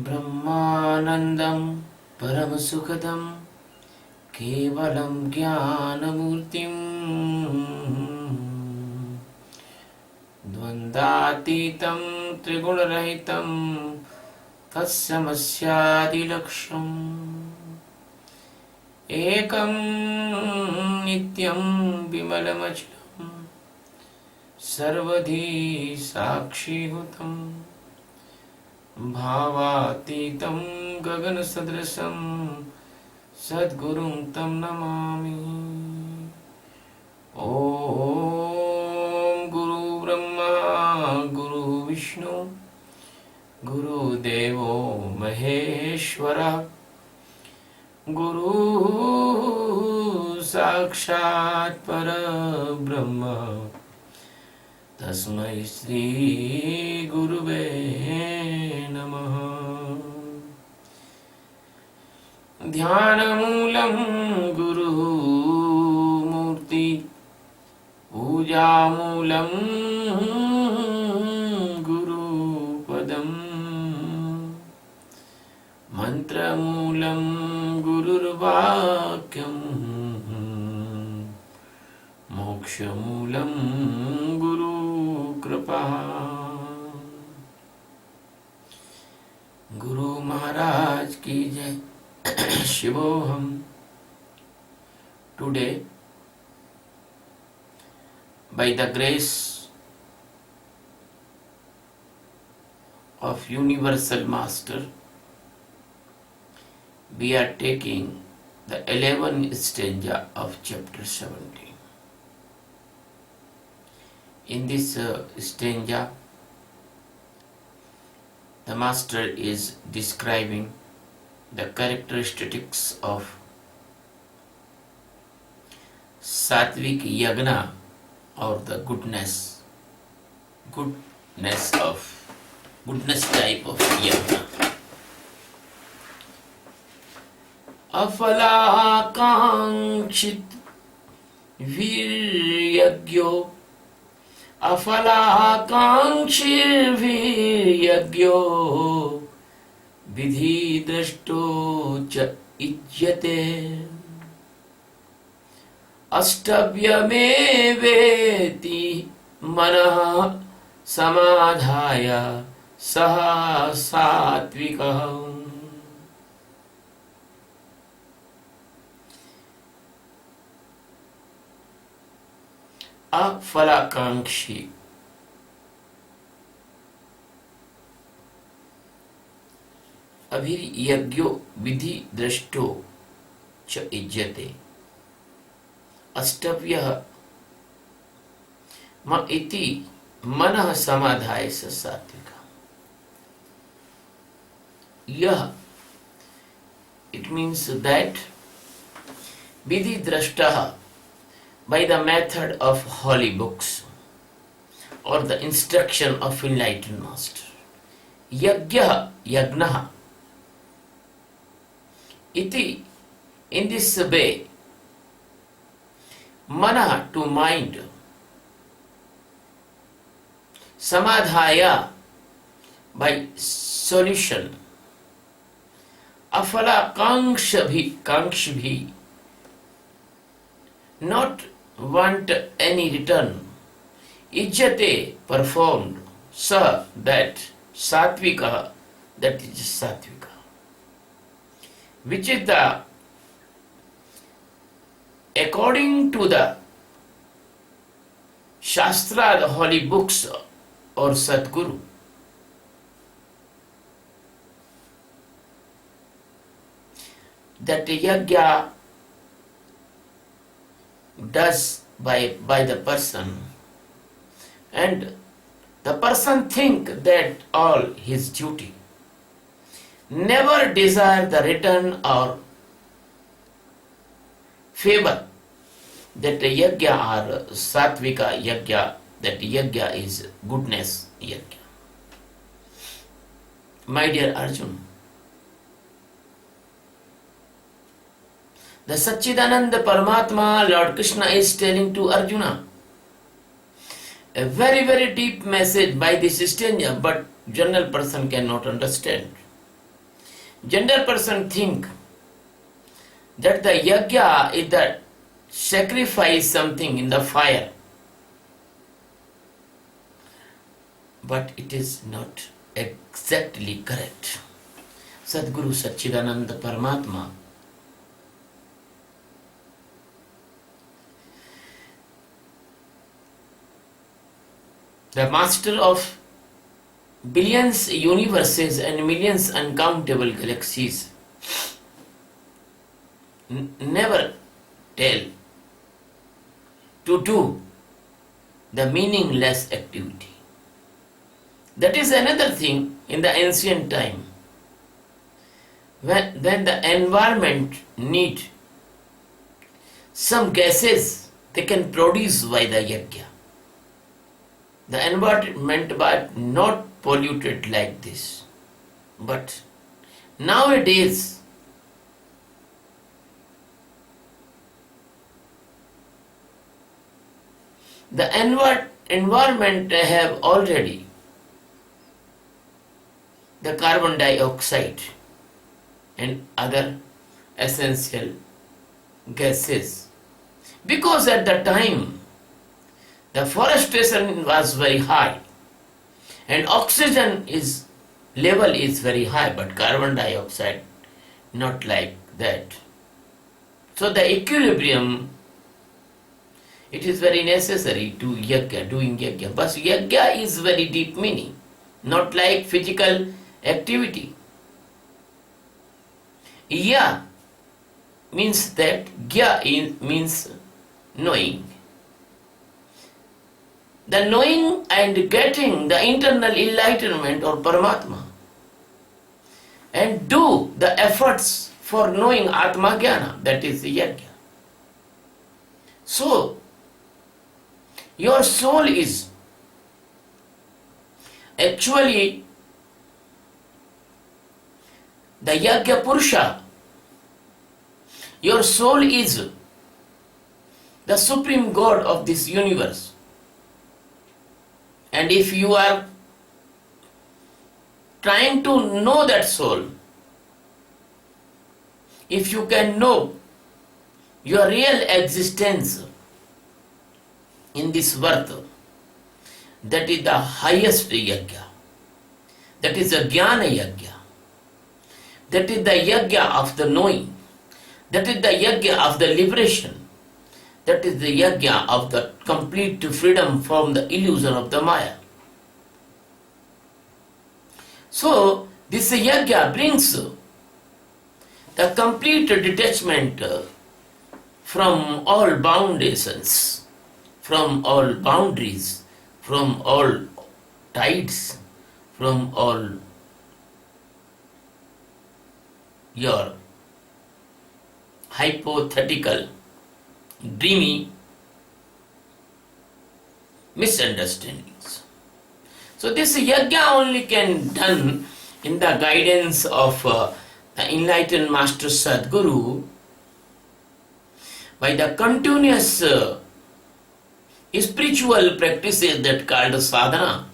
ब्रह्मानन्दं परमसुखदं केवलं ज्ञानमूर्तिं द्वन्द्वातीतं त्रिगुणरहितं तत्समस्यादिलक्ष्यम् एकं नित्यं विमलमचलं सर्वधी साक्षीभूतम् भावातीतं गगनसदृशं सद्गुरुं तं नमामि। ॐ गुरु ब्रह्मा गुरु विष्णु गुरुदेवो महेश्वरः गुरु साक्षात् परब्रह्म तस्मै श्री गुरुवे नमः। ध्यानमूलं गुरुमूर्ति पूजामूलं गुरुपदं मन्त्रमूलं गुरुर्वाक्यं मोक्षमूलं गुरुकृपा। गुरु महाराज की जय। शिवोहम। Today, by the grace of Universal Master, we are taking the 11th stanza of chapter 17. In this stanza, the Master is describing the characteristics of sattvic yagna, or the goodness type of yagna. Afalakanchit viryagyo, afalakanchir viryagyo विधि दृष्टो च इज्यते अष्टव्यमेवेति मनः समाधाय सः सात्विकः। अफलाकांक्षी अभिर्यज्ञो विधि दृष्टो च इज्यते अष्टव्यः म इति मनः समाधाय स सात्विकः। यह, it means that विधि दृष्टः by the method of holy books or the instruction of enlightened master. Yajna, yagnah iti, in this way, mana, to mind, samadhaya, by solution, afala kankshbhi, not want any return, ijjate, performed, sa, that, satvika, that is satvika, which is the, according to the Shastra, the holy books or Sadguru, that yajna does by the person, and the person think that all his duty, never desire the return or favor, that yajna or satvika yajna, that yajna is goodness yajna. My dear Arjun, The Satchidananda Paramatma, Lord Krishna, is telling to Arjuna a very, very deep message by this stranger, but general person cannot understand. General person think that the yajna is that sacrifice something in the fire, but it is not exactly correct. Sadguru Satchidananda Paramatma, the master of billions universes and millions uncountable galaxies, never tell to do the meaningless activity. That is another thing in the ancient time. When the environment need some gases, they can produce by the yajna. The environment was not polluted like this. But nowadays, the environment have already the carbon dioxide and other essential gases. Because at the time, the forestation was very high and oxygen level is very high, but carbon dioxide not like that. So the equilibrium, it is very necessary to doing yajna. But yajna is very deep meaning, not like physical activity. Ya means that, gya means knowing. The knowing and getting the internal enlightenment or Paramatma, and do the efforts for knowing Atma Jnana, that is the yajna. So, your soul is actually the Yajna Purusha. Your soul is the supreme God of this universe. And if you are trying to know that soul, if you can know your real existence in this world, that is the highest yajna. That is the jnana yajna. That is the yajna of the knowing. That is the yajna of the liberation. That is the yajna of the complete freedom from the illusion of the Maya. So, this yajna brings the complete detachment from all foundations, from all boundaries, from all tides, from all your hypothetical, dreamy misunderstandings. So this yajna only can done in the guidance of the enlightened Master Sadguru by the continuous spiritual practices that called sadhana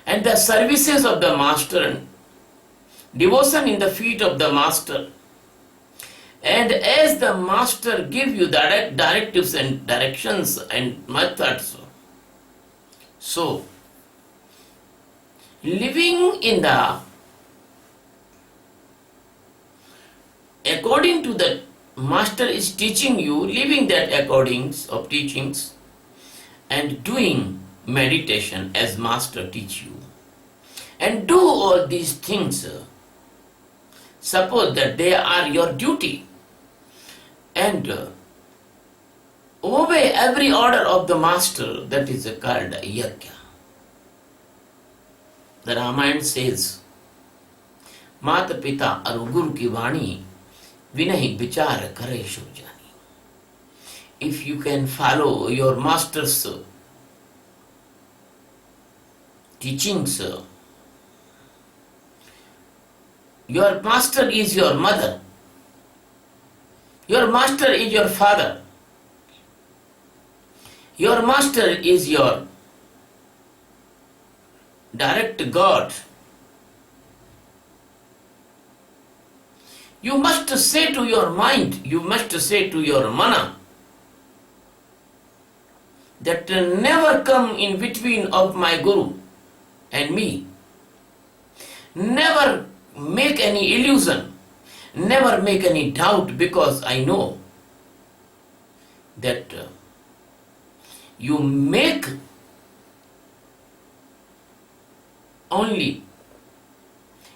and the services of the Master and devotion in the feet of the Master. And as the Master give you directives and directions and methods, so living in the according to the Master is teaching you, living that according of teachings and doing meditation as Master teach you, and do all these things. Suppose that they are your duty, and obey every order of the Master, that is called yajna. The Ramayana says, Mata Pita aru Guru ki vani vinahi vichar kare shub jani. If you can follow your Master's teachings, your Master is your mother, Your master is your father. Your master is your direct God. You must say to your mind, you must say to your mana, that never come in between of my Guru and me. Never make any illusion, never make any doubt, because I know that you make only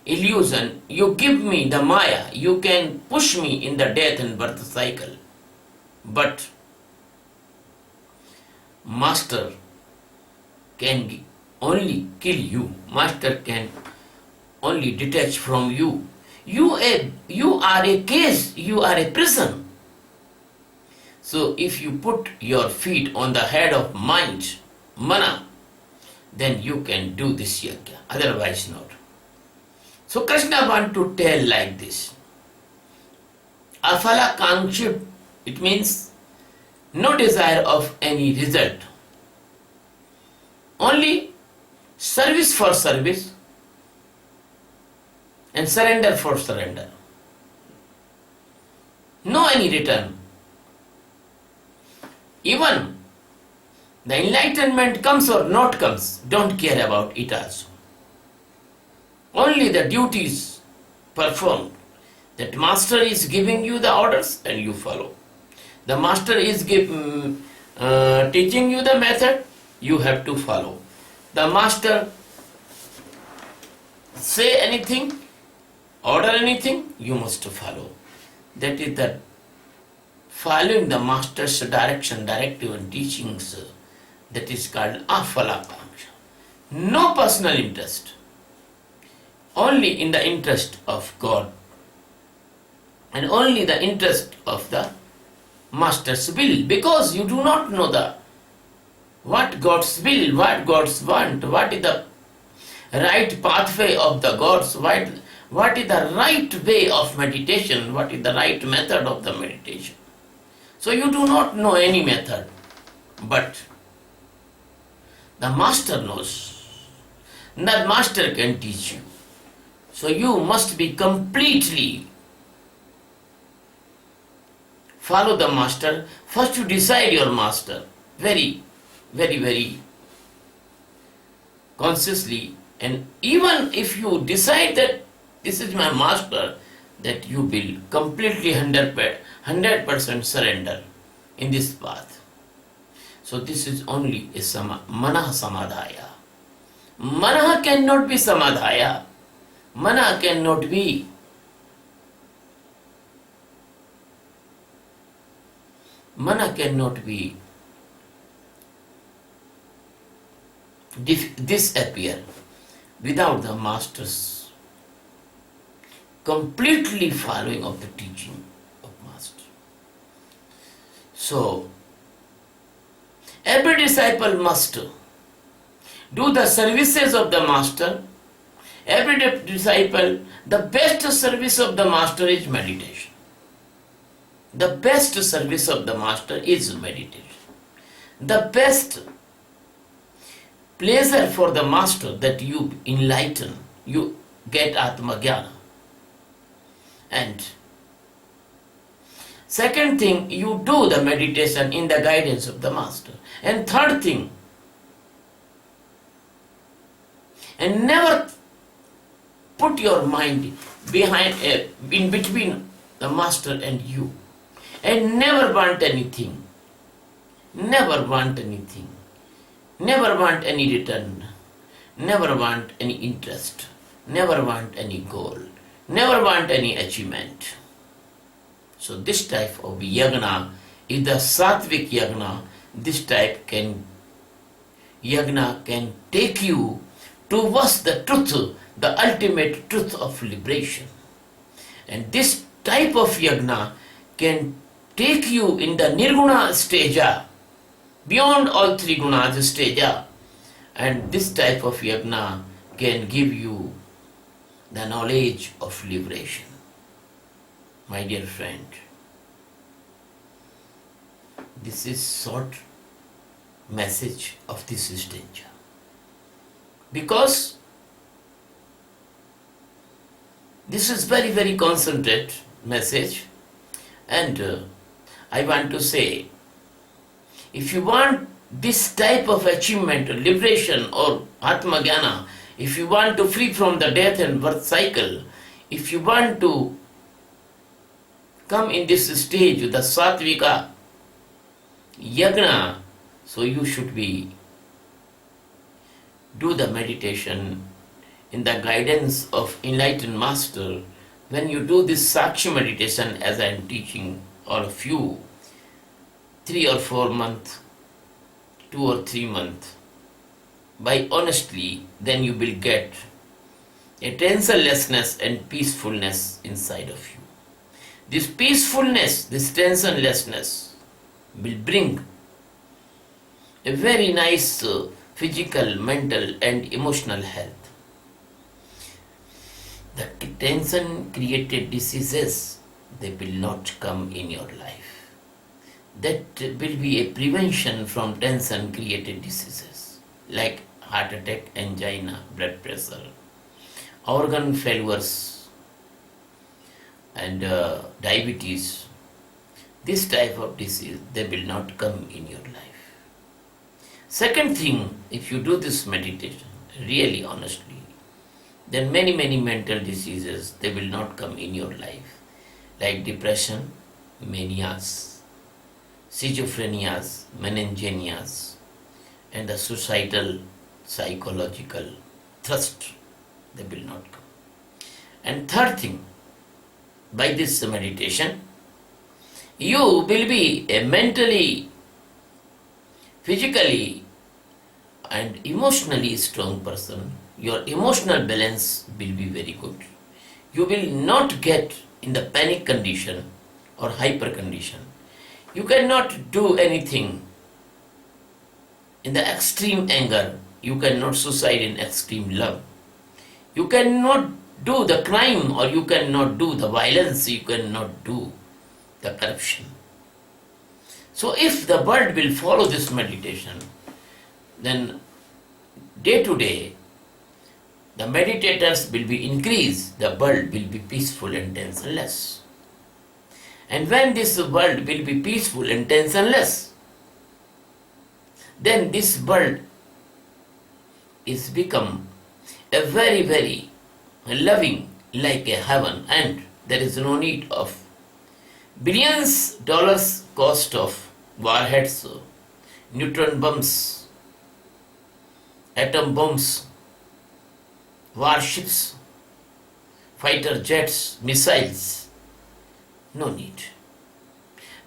illusion, you give me the Maya, you can push me in the death and birth cycle. But Master can only kill you. Master can only detach from you. You are a cage, you are a prison. So if you put your feet on the head of mind, mana, then you can do this yajna, otherwise not. So Krishna want to tell like this. Afala kankship, it means no desire of any result. Only service for service and surrender for surrender. No any return. Even the enlightenment comes or not comes, don't care about it also. Only the duties performed. That master is giving you the orders and you follow. The master is teaching you the method, you have to follow. The master say anything, order anything, you must follow. That is the following the master's direction, directive and teachings. That is called afalakanksha. No personal interest. Only in the interest of God and only the interest of the master's will, because you do not know what God's will, what God's want, what is the right pathway of the gods, what is the right way of meditation, what is the right method of the meditation. So you do not know any method, but the master knows. That master can teach you. So you must be completely follow the master. First you decide your master very, very, very consciously. And even if you decide that this is my master, that you will completely 100% surrender in this path. So this is only a manah samadhaya. Manah cannot be samadhaya. Mana cannot be. Mana cannot be disappear without the master's completely following of the teaching of master. So every disciple must do the services of the master. Every disciple, the best service of the master is meditation. The best service of the master is meditation. The best pleasure for the master that you enlighten, you get Atma Jnana. And second thing, you do the meditation in the guidance of the master. And third thing, and never put your mind in between the master and you, and never want anything, never want anything, never want any return, never want any interest, never want any goal, never want any achievement. So this type of yagna is the sattvic yagna. This type yagna can take you towards the truth, the ultimate truth of liberation. And this type of yagna can take you in the nirguna stage, beyond all three gunas stage. And this type of yagna can give you the knowledge of liberation. My dear friend, This is short message of this danger. Because this is very, very concentrated message, and I want to say, if you want this type of achievement, liberation or Atma Jnana, if you want to free from the death and birth cycle, if you want to come in this stage, the Satvika Yagna, so you should be do the meditation in the guidance of enlightened master. When you do this Sakshi meditation, as I am teaching all of you, 3 or 4 months, 2 or 3 months, by honestly, then you will get a tensionlessness and peacefulness inside of you. This peacefulness, this tensionlessness will bring a very nice physical, mental and emotional health. The tension created diseases, they will not come in your life. That will be a prevention from tension created diseases like heart attack, angina, blood pressure, organ failures and diabetes. This type of disease, they will not come in your life. Second thing, if you do this meditation really honestly, then many mental diseases, they will not come in your life, like depression, manias, schizophrenias, meningenias, and the suicidal psychological thrust, they will not come. And third thing, by this meditation, you will be a mentally, physically and emotionally strong person. Your emotional balance will be very good. You will not get in the panic condition or hyper condition. You cannot do anything in the extreme anger. You cannot suicide in extreme love. You cannot do the crime, or you cannot do the violence. You cannot do the corruption. So if the world will follow this meditation, then day to day the meditators will be increased, the world will be peaceful and tensionless. And when this world will be peaceful and tensionless, then this world is become a very loving, like a heaven, and there is no need of billions dollars cost of warheads, neutron bombs, atom bombs, warships, fighter jets, missiles. No need.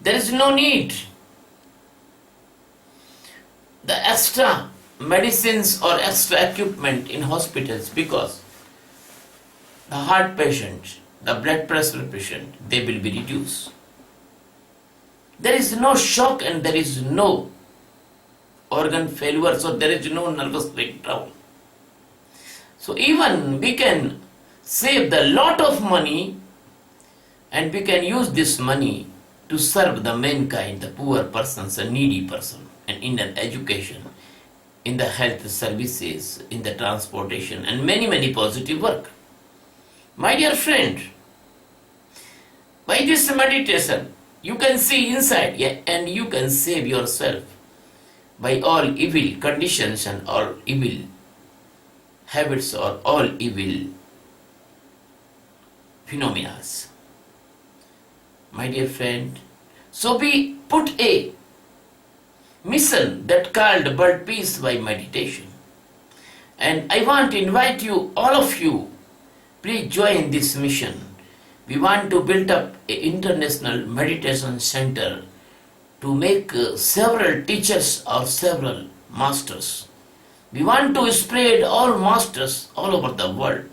There is no need. The extra medicines or extra equipment in hospitals, because the heart patient, the blood pressure patient, they will be reduced. There is no shock and there is no organ failure, so there is no nervous breakdown. So even we can save the lot of money, and we can use this money to serve the mankind, the poor persons, the needy person, and in the education, in the health services, in the transportation, and many positive work. My dear friend, by this meditation, you can see inside, yeah, and you can save yourself by all evil conditions and all evil habits or all evil phenomena. My dear friend, so we put a mission that called World Peace by Meditation. And I want to invite you, all of you, please join this mission. We want to build up an international meditation center to make several teachers or several masters. We want to spread all masters all over the world.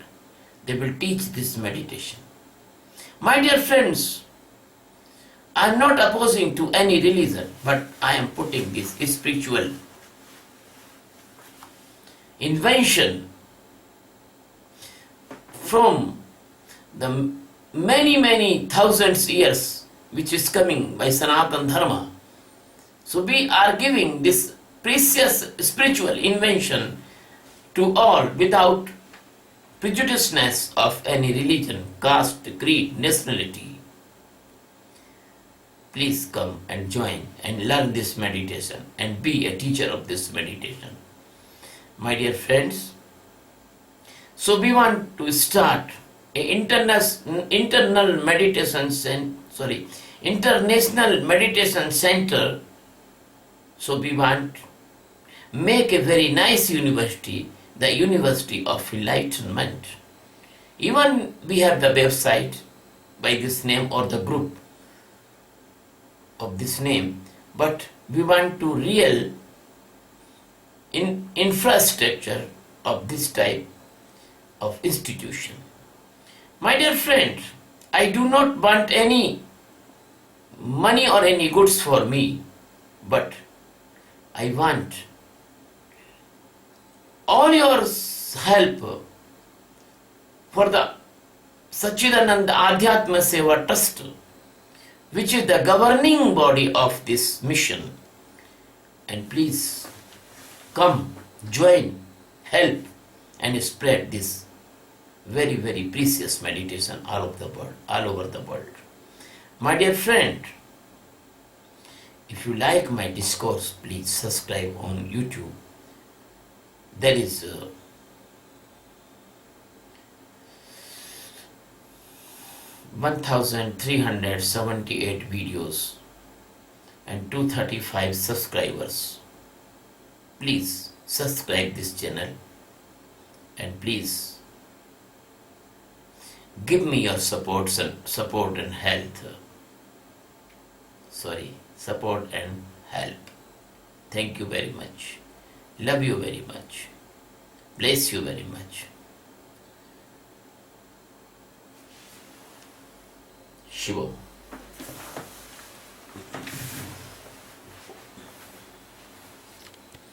They will teach this meditation. My dear friends, I am not opposing to any religion, but I am putting this spiritual invention from the many thousands years which is coming by Sanatana Dharma. So we are giving this precious spiritual invention to all without prejudiceness of any religion, caste, creed, nationality. Please come and join and learn this meditation and be a teacher of this meditation. My dear friends, so we want to start a international meditation center. So we want make a very nice university, the University of Enlightenment. Even we have the website by this name or the group of this name, but we want to real infrastructure of this type of institution. My dear friend, I do not want any money or any goods for me, but I want all your help for the Sachidananda Adhyatma Seva Trust, which is the governing body of this mission. And please come, join, help, and spread this very, very precious meditation all over the world. My dear friend, if you like my discourse, please subscribe on YouTube. There is 1378 videos and 235 subscribers. Please subscribe this channel and please give me your support and help. Thank you very much. Love you very much. Bless you very much. Shiva.